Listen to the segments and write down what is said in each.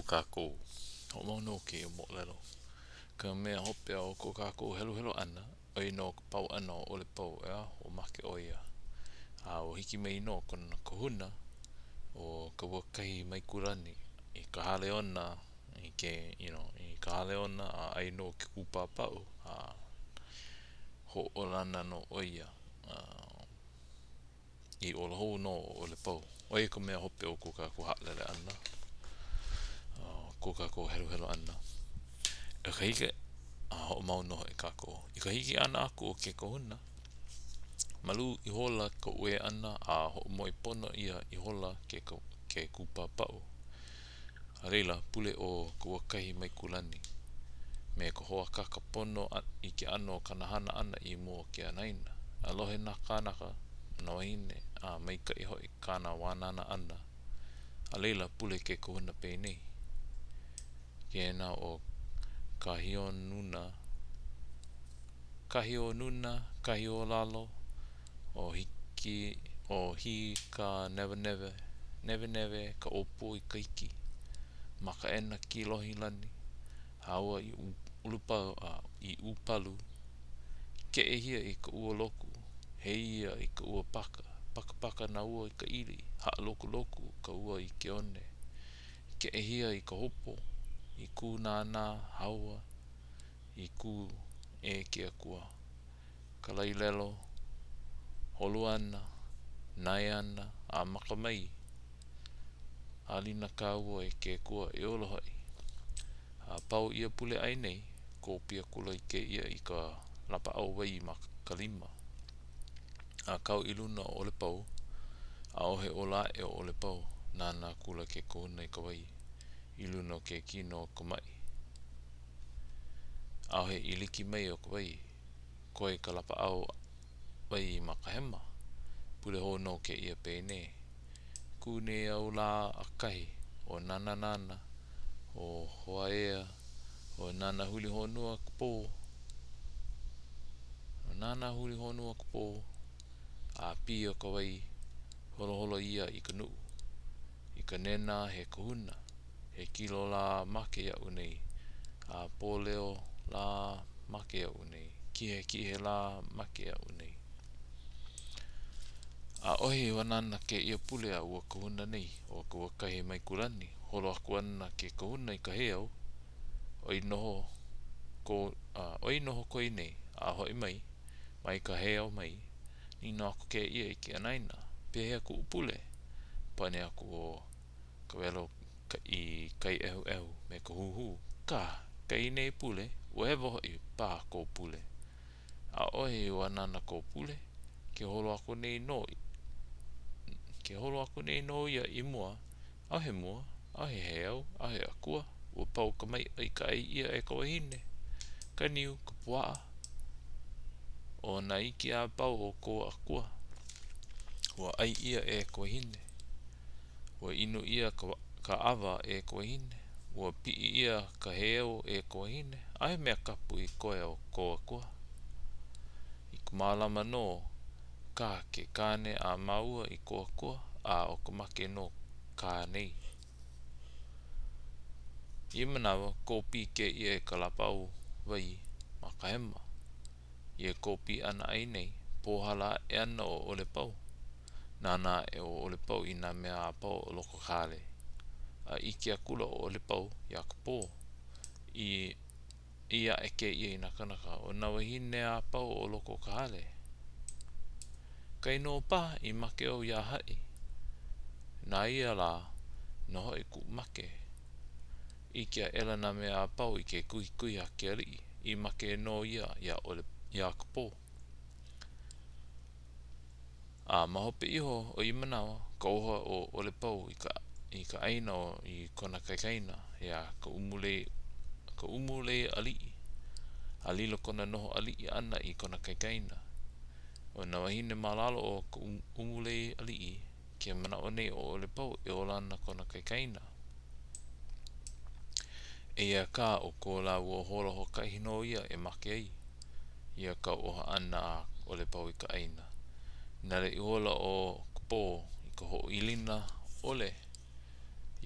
kākou. Ho mau no ke o mo lelo. Ka mea hope au ko kākou helo helo ana. Oi no ka pau ana o le pau ea o make o ia. O hiki mei no kona kohuna o ka wakai mai kurani. I ka hale ona i ke, i ka hale ona a ai no ke kupapau. Ho o lana no oia. I o la hou no o le pau. Oi ka mea hope o ko kākou hatlele ana. Ko kākou helo helo ana. E ka hike ho mau no e kākou. I ka hiki ana aku o ke kohuna. Malu i hola ka ue ana a ho moi pono ia i hola ke kupapau. A reila pule o ka wakahi mai kulani. Me ka hoa kaka pono i ke ano kanahana ana i mua ke anaina. Alohe na kānaka na wahine a mai ka iho i kāna wānana ana. A leila pule ke kohuna pēnei. Ke na o kahio nuna, kahio lalo, o hiki, o hi ka never, ka opo i ka hiki. Maka ena ki lohi lani, haua i upalu, ke e hia i ka ua loku, heia i ka ua paka na ua i ka ili, haa loku ka ua i ke one, ke e hia i ka hopo, i ku nana, haua, i ku e ke akua, ka lailelo, holuana, naiana, a makamai, alina ka ua e ke kua e olohai. A pau ia pule ai nei, ko pia kula i ke ia i ka lapa au wai ma ka lima. A kau iluna o le pau, a ohe o la e o le pau, nana kula ke kohuna i ka wai, iluna o ke kino ka mai. A ohe iliki mai o ka wai, koe ka lapa au wai ma ka hema, pule ho no ke ia pēne. Kune au la akahi, o nana, o hoaea, o nana huli honua kupo, a pia ka wai, holo ia i ka nuu, i ka nena he kahuna, he kilo la make ia unei, a pōleo la make ia unei, kihe la make ia unei. A ohi wanana ke ia pule a ua kahuna nei, o ka wakahi mai kulani, holo aku ana ke kahuna i ka heau, oi noho koi nei, a hoi mai ka heau mai, nino aku ke ia i ke anaina, pehe aku upule, pane aku o ka welo i kai ehu, me ka huhu, kai nei pule, ua hewa hoi pā ko pule. A ohi wanana ko pule, ke holo aku nei no ia i mua, au he heau, au he akua, ua pau ka mai i ka ai ia e ka wahine, ka niu, ka puaa, o na iki a pau o ko akua, ua ai ia e ka wahine, ua inu ia ka awa e ka wahine, ua pii ia ka heau e ka wahine, ahe mea kapu i koe o ko akua. I ka mālama no, ka ke kāne a maua i ko akua, a o ka make no kā nei. I manawa, ko pi ke ia e ka lapau wai ma ka hema. Ia ko pi ana ai nei, pōhala e ana o ole pau. Nana e o ole pau i nā mea a pau o loko kāle. A iki a kula o ole pau, ia ka pō. Ia e ke ia i nakanaka, o na wahine a pau o loko kāle. Kai no pa i make au ia hai. Nā ia la, no hoi ku make. Iki a ela nā mea a pau i ke kui a ke ri, i make no ia ka pō. A mahope iho o i manawa, ka oha o ole pau i ka aina o i kona kaikaina, ia ka umule alii. A lilo kona noho alii ana i kona kaikaina. O na wahine malalo o ka umule alii, ke mana o nei o ole pau e olana kona kaikaina. E ia ka o ko la ua holo hokai no ia e make ai. Ia ka oha ana a ole pau i ka aina. Nare i hola o ka pō i ka ho ilina ole.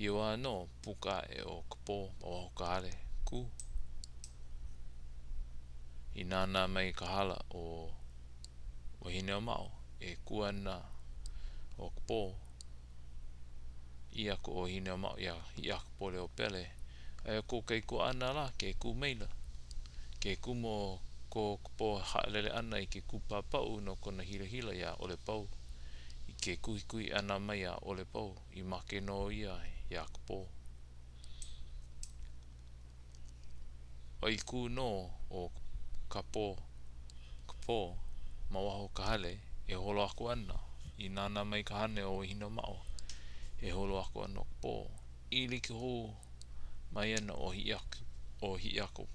Iwa no puka e o kapo o hokahale ku. I nāna mai ka hala o hine o mao e kuana o kapo ia ko o hine o mao ia i ak pole o pele e ko kei ko ana la ke ku meila ke ku mo ko kapo haalele ana i ke ku papau no kona hila hila ia ole pau i ke kui ana mai a ole pau i make no ia kapo o i ku no o kapo ma waho ka hale e holo aku ana i nana mai ka hane o hino mao e holo aku ana kapo i liki ho mai ana o hi aku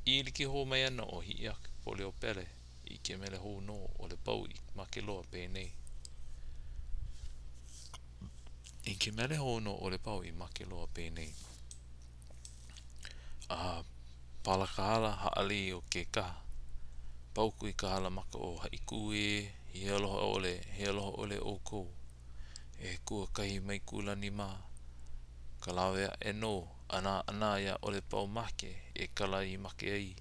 i liki ho mai ana o hi aku pole o pele i ke mele ho no o le pau i make loa pēnei i ke mele ho no o le pau i make loa pēnei palakahala haali o ke kaha pauku i ka hala maka o haiku e he aloha ole o kou e kua kahi mai kulani ma ka lawea e no ana ia ole pau make e kala i make ai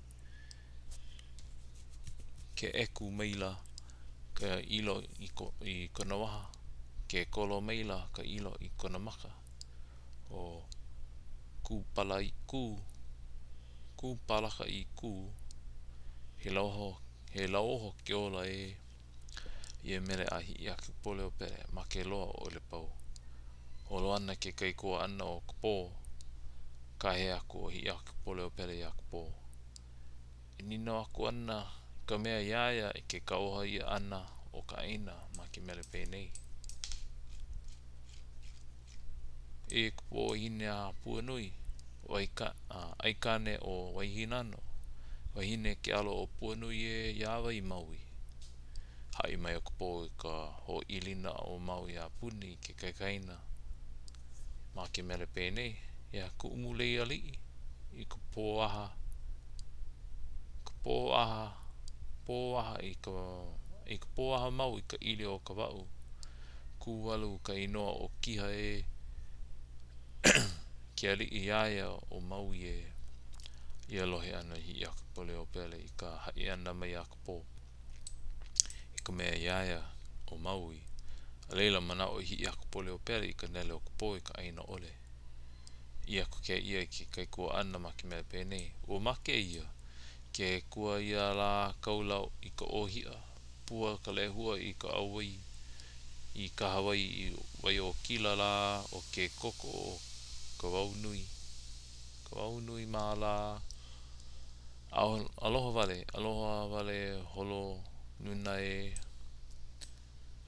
ke eku meila ka ilo i kona waha ke kolo meila ka ilo i kona maka o ku palaka i ku he lauho ke ola e mele ahi i aki pole o pere make loa o le pau holo ana ke kai kua ana o kapo ka he aku o hi aki pole o pere i a kapo e nino aku ana ka mea iaia e ke kauha i ana o ka aina ma ke mele pēnei e kapo hine a puanui o aikane o waihinano wahine ke alo o puanui e iawa i maui hai mai o kapo i ka ho ilina o maui a puni ke kaikaina ma ke mele pēnei ia ku umulei ali i ka pōaha i ka pōaha mau i ka ili o ka wau ku walu ka inoa o kiha e ke ali i aia o mau i alohe ana hi aka pole o pele i ka hai ana mai a kapo i ka mea iaia o maui a leila mana o hi aka pole o pele i ka nele o kapo i ka aina ole ia ko ke ia ki kai kua ana ma ke mea pēnei o make ia ke kua ia la kaulau i ka ohia pua ka lehua i ka awai i ka Hawaii i wai o kila la o ke koko o ka wau nui ma la aloha wale holo nuna e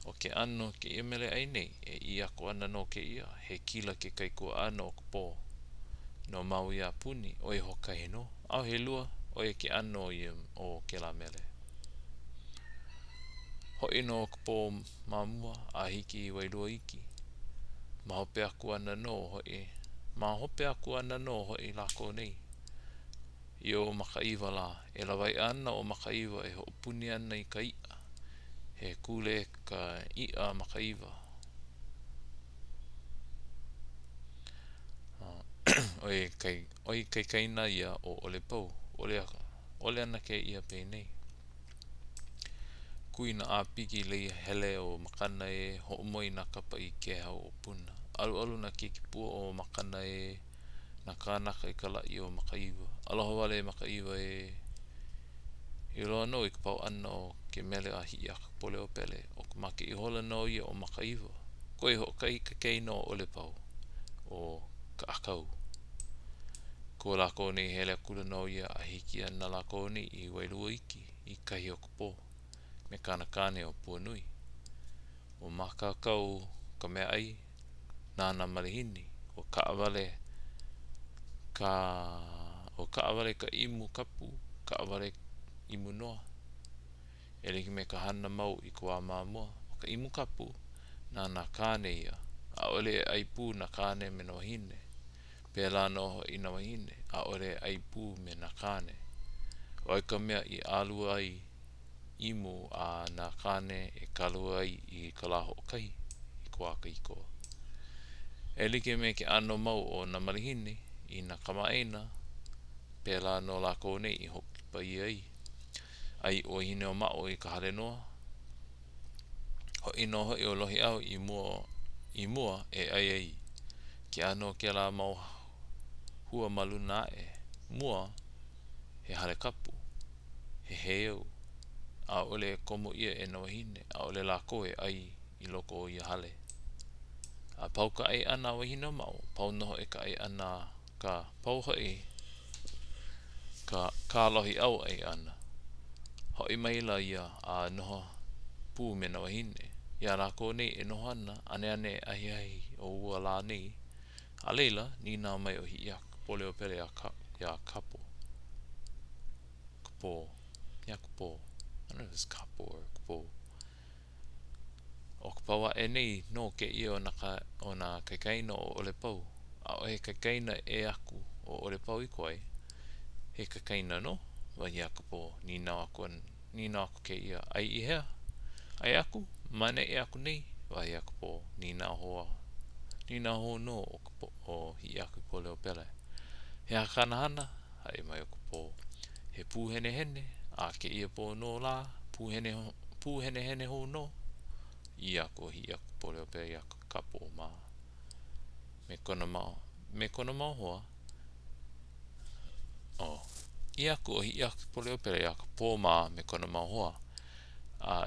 o ke ano ke ia mele ai nei e i ako ana no ke ia he kila ke kai kua ana o kapo no mau ia puni o e hoka he no au he lua o e ke ano i o ke la mele hoi no kapo mamua a hiki i wailua iki ma hope aku ana no hoi lako nei i o makaiwa la e lawai ana o makaiwa e hopuni ana i ka ia he kule ka ia makaiwa oi kai kaina ia o ole pau ole ana ke ia pēnei kuina a piki lei hele o makana e ho'omoi na kapa i ke hau o puna alu na kikipua o makana e na kānaka i ka lai o makaiwa aloha wale makaiwa i loa no i ka pau ana o ke mele a hi aka pole o pele o ka make i hola no ia o makaiwa koe hokai ka kei no ole pau o ka akau ko lako nei hele kula no ia a hiki ana lako nei i wailua iki i kahi o kapo me kāne o puanui o makakau ka mea ai nāna malihini o ka awale ka imu kapu ka awale imu noa e liki me ka hana mau i ka wā mamua o ka imu kapu nāna kāne ia a ole ai pū na kāne me no wahine pēlā no i na wahine a ole ai pū me na kāne o ai ka mea i alua ai imu a na kāne e kalua ai i ka la ho'okahi i ka wā kaikoa E like me ke ano mau o na marihine I na kamaena pēlā no lako nei I hoki pa ai. Ai o hine o mao I ka hale noa. Ho ino hoi o lohi au I mua e ai ke ano ke la mau hua maluna mua he hale kapu he heu a ole komo ia e no hine a ole lako e ai I loko o ia hale. A pau ka ai ana o hine o mao pau noho e ka ai ana ka pau hoi ka lohi au ai ana. Hoi maila ia a noho pū me no hine. Ia lako nei e noho ana ane ahi ahi o ua la nei. A leila ni nā mai o hi iak pole o pere ia kapo. Kapo. Ia kapo. I don't know if it's kapo or kapo. O ka paua e nei no ke ia o na kaikaina o ole pau. A o he kaikaina e aku o ole pau I koe. He kaikaina no. Wa ia kapo. Ni nā aku ke ia. Ai I hea. Ai aku. Mane e aku nei. Wa ia kapo. Ni nā hoa. Ni nā hoa no o kapo o hi aku pole o pele. He hakanahana. Hai mai o kapo. He pūhene hene. A ke ia po no la. Pūhene hene ho no. I ako hi aku pole o pele I ako kapo ma. Me kona mau hoa. I ako o hi aku pole o pele I ako pō ma me kona mau hoa.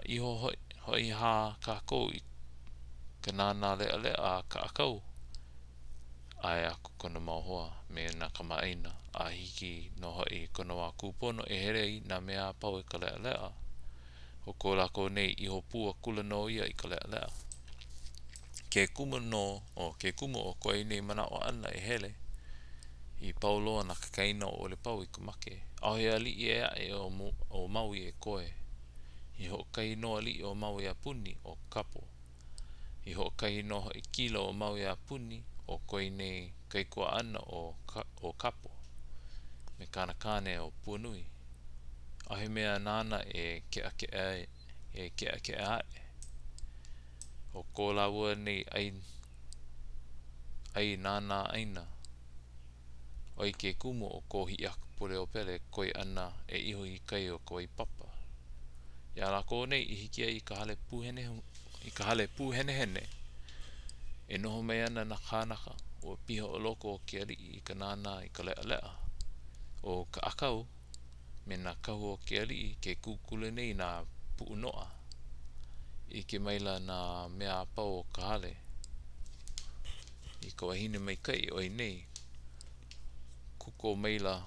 Iho hoi ha kako I ka nāna lea lea a ka akau. Ai ako kona mau hoa me na kamaina. A hiki no hoi kona wā kūpono e here I na mea pau I ka lea lea. O ko lako nei iho pua kula no ia I ka lea lea. Ke kumu o koe nei mana o ana e hele. I pauloa na kakaina o ole pau I kumake. Ahe ali e o maui e koe. I hokai no ali o maui a puni o kapo. I hokai no I kilo o maui a puni o koe nei kai kua ana o kapo. Me kanakane o punui. Ahe mea nana e ke ae. O ko la ua nei ai nana aina. Oi ke kumu o ko hi aku pole o pele koe ana e iho I kai o koe papa. Ia lako nei I hiki ai I ka hale pūhene hene. E noho mai ana na kānaka o piha o loko o ke ali I ka nāna I ka lea lea. O ka akau me na kahu o ke ali ke kukule nei na puunoa. I ke maila na mea pau o ka hale. I ka wahine mai kai oi nei. Kuko maila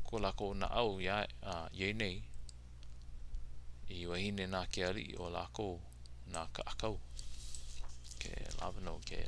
ko lako na au iei nei. I wahine na ke ali o lako na ka akau. Ke lava no ke